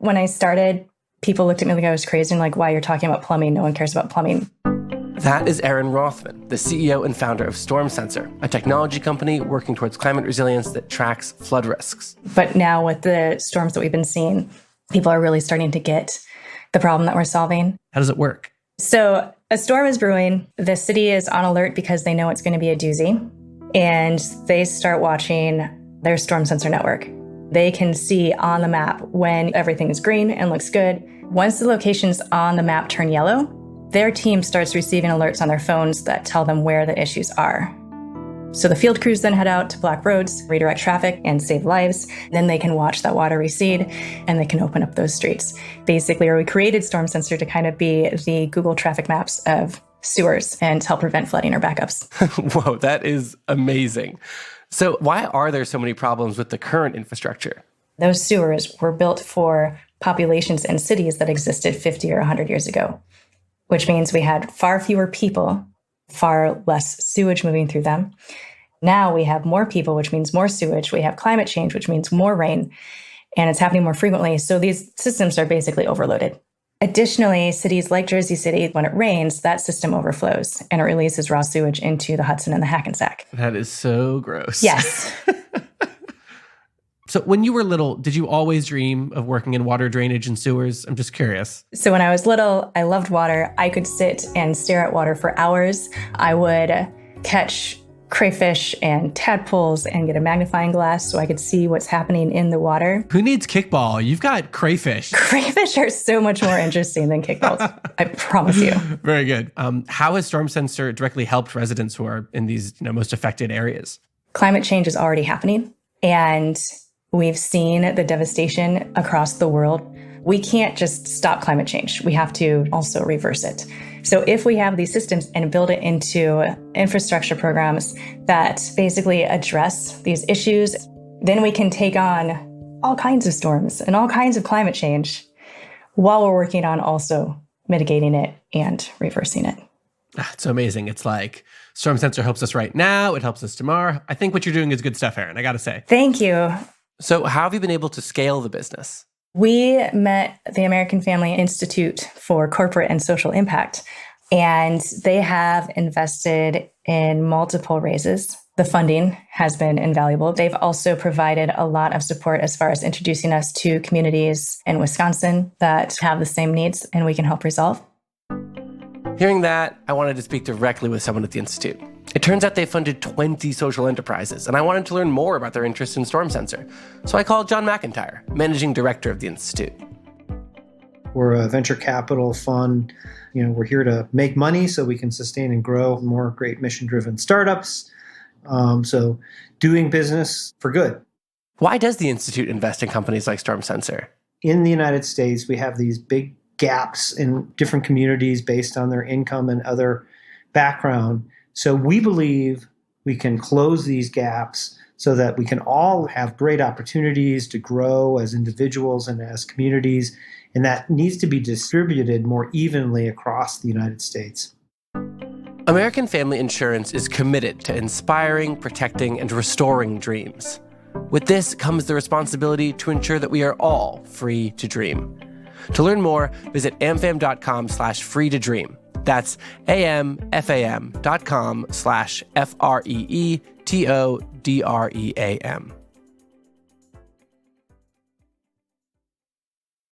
When I started, people looked at me like I was crazy and like, why you're talking about plumbing? No one cares about plumbing. That is Erin Rothman, the CEO and founder of StormSensor, a technology company working towards climate resilience that tracks flood risks. But now with the storms that we've been seeing, people are really starting to get the problem that we're solving. How does it work? So a storm is brewing. The city is on alert because they know it's going to be a doozy. And they start watching their StormSensor network. They can see on the map when everything is green and looks good. Once the locations on the map turn yellow, their team starts receiving alerts on their phones that tell them where the issues are. So the field crews then head out to block roads, redirect traffic, and save lives. Then they can watch that water recede, and they can open up those streets. Basically, we created StormSensor to kind of be the Google traffic maps of sewers and help prevent flooding or backups. Whoa, that is amazing. So why are there so many problems with the current infrastructure? Those sewers were built for populations and cities that existed 50 or 100 years ago, which means we had far fewer people, far less sewage moving through them. Now we have more people, which means more sewage. We have climate change, which means more rain, and it's happening more frequently. So these systems are basically overloaded. Additionally, cities like Jersey City, when it rains, that system overflows and it releases raw sewage into the Hudson and the Hackensack. That is so gross. Yes. So when you were little, did you always dream of working in water drainage and sewers? I'm just curious. So when I was little, I loved water. I could sit and stare at water for hours. I would catch crayfish and tadpoles and get a magnifying glass so I could see what's happening in the water. Who needs kickball? You've got crayfish. Crayfish are so much more interesting than kickballs. I promise you. Very good. How has StormSensor directly helped residents who are in these most affected areas? Climate change is already happening, and we've seen the devastation across the world. We can't just stop climate change. We have to also reverse it. So if we have these systems and build it into infrastructure programs that basically address these issues, then we can take on all kinds of storms and all kinds of climate change while we're working on also mitigating it and reversing it. It's so amazing. It's like StormSensor helps us right now. It helps us tomorrow. I think what you're doing is good stuff, Erin, I got to say. Thank you. So how have you been able to scale the business? We met the AmFam Institute for Corporate and Social Impact, and they have invested in multiple raises. The funding has been invaluable. They've also provided a lot of support as far as introducing us to communities in Wisconsin that have the same needs and we can help resolve. Hearing that, I wanted to speak directly with someone at the Institute. It turns out they funded 20 social enterprises, and I wanted to learn more about their interest in StormSensor. So I called John McIntyre, managing director of the Institute. We're a venture capital fund. We're here to make money so we can sustain and grow more great mission-driven startups. So doing business for good. Why does the Institute invest in companies like StormSensor? In the United States, we have these big gaps in different communities based on their income and other background. So we believe we can close these gaps so that we can all have great opportunities to grow as individuals and as communities. And that needs to be distributed more evenly across the United States. American Family Insurance is committed to inspiring, protecting, and restoring dreams. With this comes the responsibility to ensure that we are all free to dream. To learn more, visit amfam.com/free to dream. That's amfam.com/FREETODREAM.